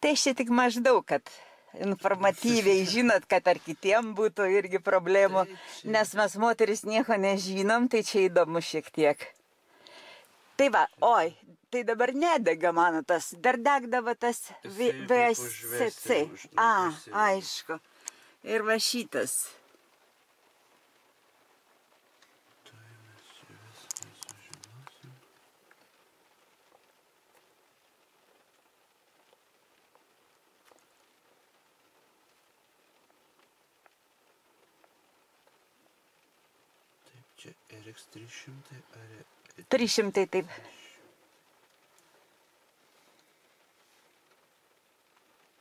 Tai šiek tiek maždaug, kad informatyviai žinot, kad ar kitiem būtų irgi problemų, nes mes moteris nieko nežinom, tai čia įdomu šiek tiek. Tai va, oi, tai dabar nedega mano tas, dar degdavo tas VSCC. Aišku. Ir va šitas. Čia RX 300 ar... 300 taip.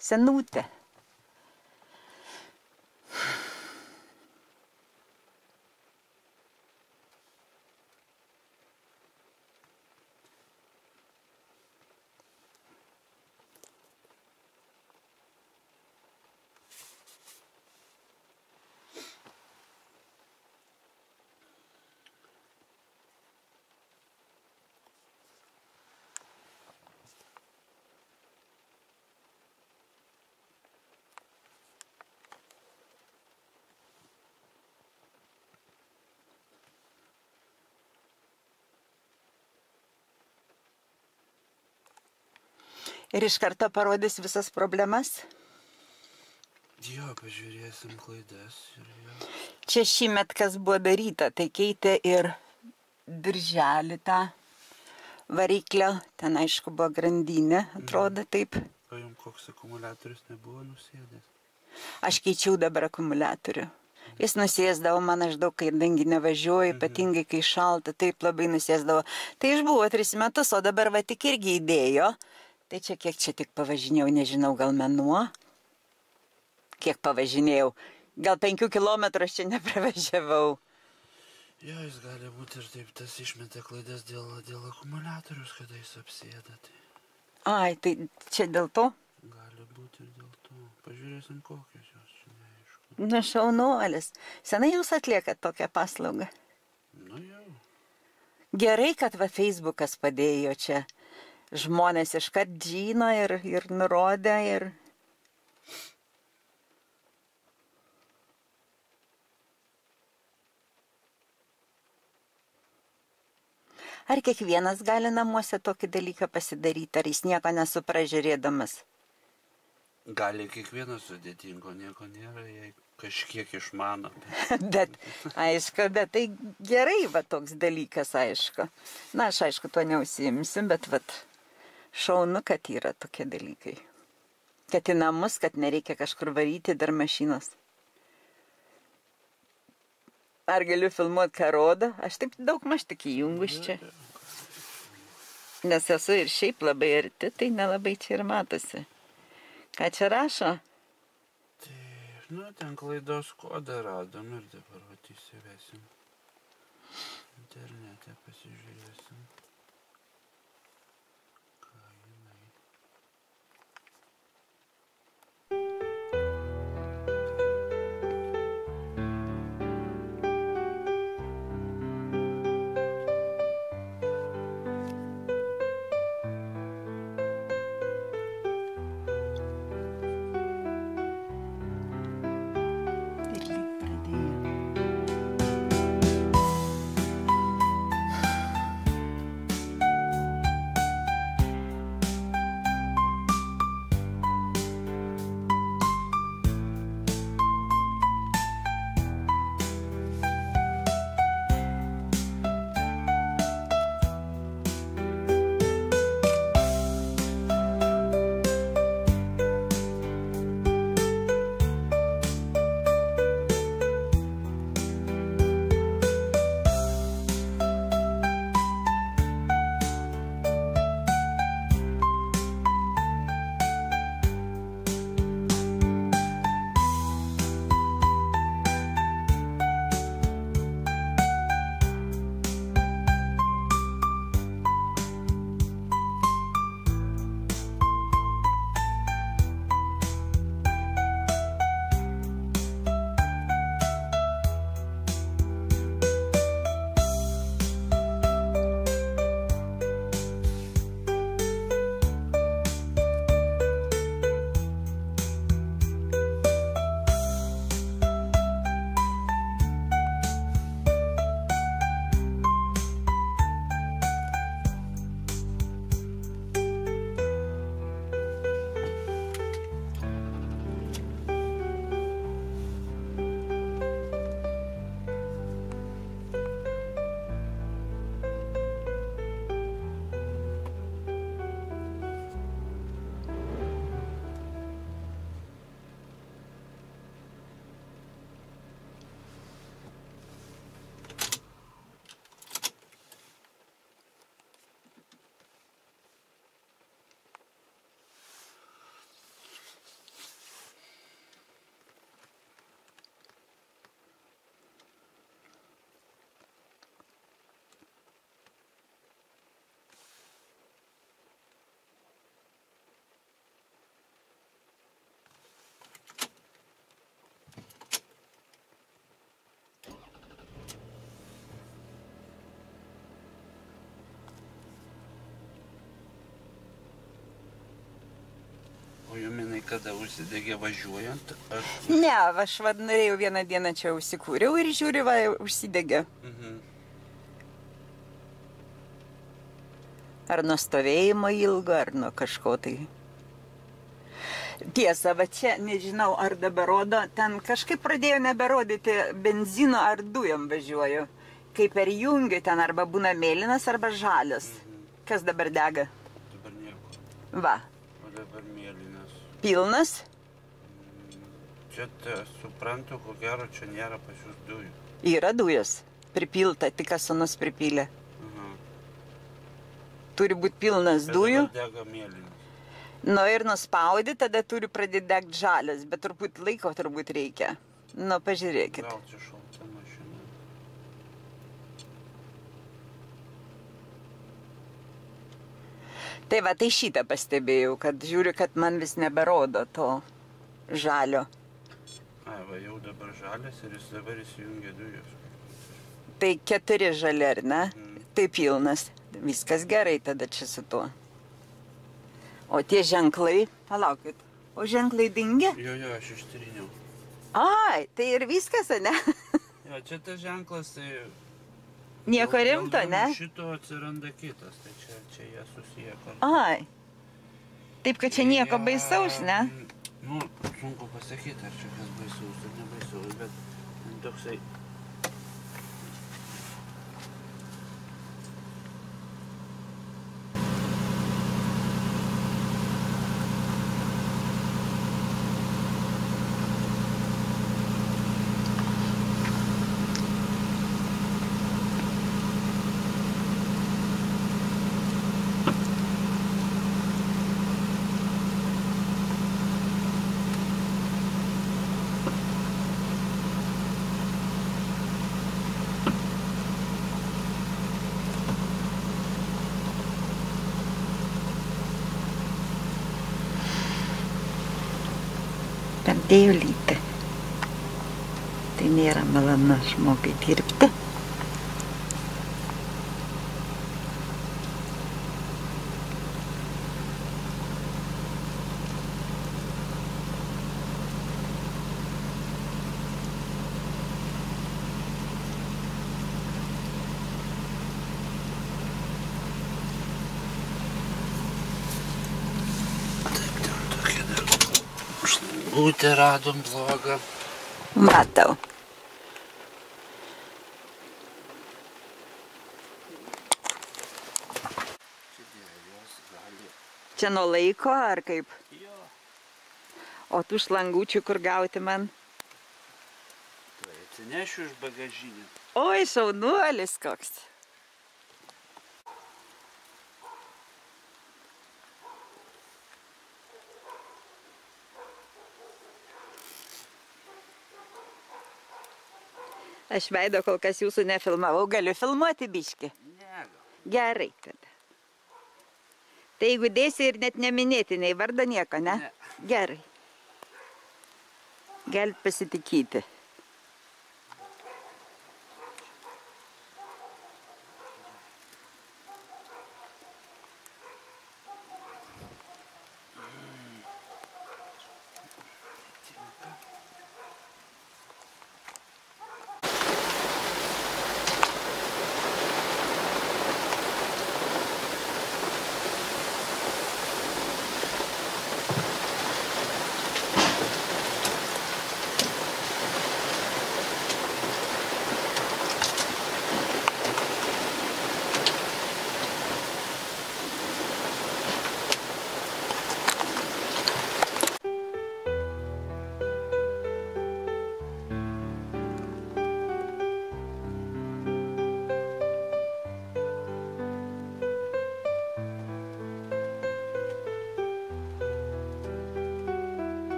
Senutė. Ir iš karto parodys visas problemas. Jo, pažiūrėsim klaidas ir jo. Čia šįmet kas buvo daryta, tai keitė ir dirželį tą variklio. Ten aišku buvo grandinė, atrodo taip. O jums koks akumuliatorius nebuvo nusėdęs? Aš keičiau dabar akumuliatorių. Jis nusėsdavo man maždaug, kai dangi nevažiuoju, ypatingai kai šalta, taip labai nusėsdavo. Tai išbuvo 3 metus, o dabar va tik irgi įdėjo. Tai čia kiek čia tik pavažinėjau, nežinau, gal mėnuo. Kiek pavažinėjau. Gal 5 kilometrų aš čia nepravažiavau. Jo, jis gali būti ir taip, tas išmetė klaidas dėl akumuliatorius, kada jis apsėda. Tai... Ai, tai čia dėl to? Gali būti ir dėl to. Pažiūrėsim kokios jos, čia neaišku. Nu, šaunuolis. Senai jūs atliekat tokią paslaugą? Nu jau. Gerai, kad va Facebookas padėjo čia. Žmonės iškart žino ir nurodė ir... Ar kiekvienas gali namuose tokį dalyką pasidaryti, ar jis nieko nesupražiūrėdamas? Gali kiekvienas, sudėtingo nieko nėra, jei kažkiek išmano. Bet, aišku, bet tai gerai va toks dalykas, aišku. Na, aš aišku, tuo neužsiimsiu, bet vat... Šaunu, kad yra tokie dalykai. Kad į namus, kad nereikia kažkur varyti dar mašinos. Ar galiu filmuoti, ką rodo? Aš taip daug maž tik įjungus čia. Nes esu ir šiaip labai arti, tai nelabai čia ir matosi. Ką čia rašo? Taip, nu, ten klaidos kodą radom ir dabar vat įsivesim. Internete pasižiūrėsim. kada užsidegė važiuojant? Ne, aš norėjau vieną dieną čia užsikūriau ir žiūriu, va, užsidegė. Ar nuo stovėjimo ilgo, ar nuo kažko tai. Tiesa, va čia, nežinau, ar dabar rodo, ten kažkaip pradėjo neberodyti benzino ar dujom važiuoju. Kai perjungiu, ten arba būna mėlynas, arba žalias. Kas dabar dega? Dabar nieko. Va. O dabar mėlynas. Pilnas? Čia suprantu, ko gero, čia nėra pas jūs dujų. Yra dujos. Pripilta, tik kas sūnus pripylė. Turi būti pilnas dujų. Bet dabar dega mėlynas. Nu ir nuspaudi, tada turi pradėti degti žalias, bet turbūt laiko turbūt reikia. Nu, pažiūrėkit. Gal čia šalta mašina. Tai va, tai šitą pastebėjau, kad žiūriu, kad man vis neberodo to žalio. Ai, va, jau dabar žalias ir jis dabar įsijungia dujos. Tai 4 žali, ar ne? Tai pilnas. Viskas gerai tada čia su tuo. O tie ženklai, palaukit, o ženklai dingia? Jo, aš ištryniau. Ai, tai ir viskas, ne? Jo, čia tas ženklas, tai... Nieko rimto, ne? Šito atsiranda kitas, tai čia jie susiję kartu. Ai, taip, kad čia nieko baisaus, ne? Nu, sunku pasakyti, ar čia kas baisaus ar nebaisaus, bet toksai... Pradėjo lyti. Tai nėra malonu žmogui dirbti. Būtį radom blogą. Matau. Čia nuo laiko, ar kaip? Jo. O tų šlangučių kur gauti man? Tai atsinešiu iš bagažinį. Oi, šaunuolis koks. Aš veido kol kas jūsų nefilmavau. Galiu filmuoti biškį? Ne, gal. Gerai tada. Tai jeigu dėsi ir net neminėti, nei vardo nieko, ne? Ne. Gerai. Galit pasitikyti.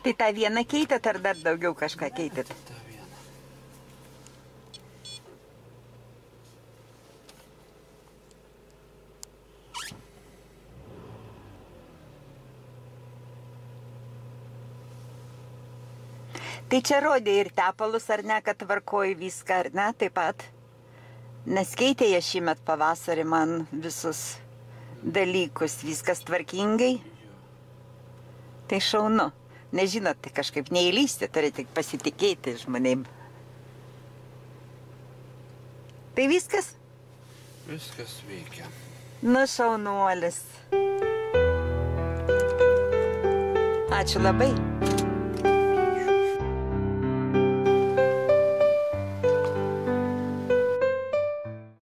Tai tą vieną keitėt ar dar daugiau kažką keitėt? Ta viena. Tai čia rodė ir tepalus, ar ne, kad tvarkoji viską, ar ne, taip pat. Nes keitė jie šįmet pavasarį man visus dalykus, viskas tvarkingai. Tai šaunu. Nežinot, tai kažkaip neįlysti, turite tik pasitikėti žmonėm. Tai viskas? Viskas veikia. Nu, šaunuolis. Ačiū labai.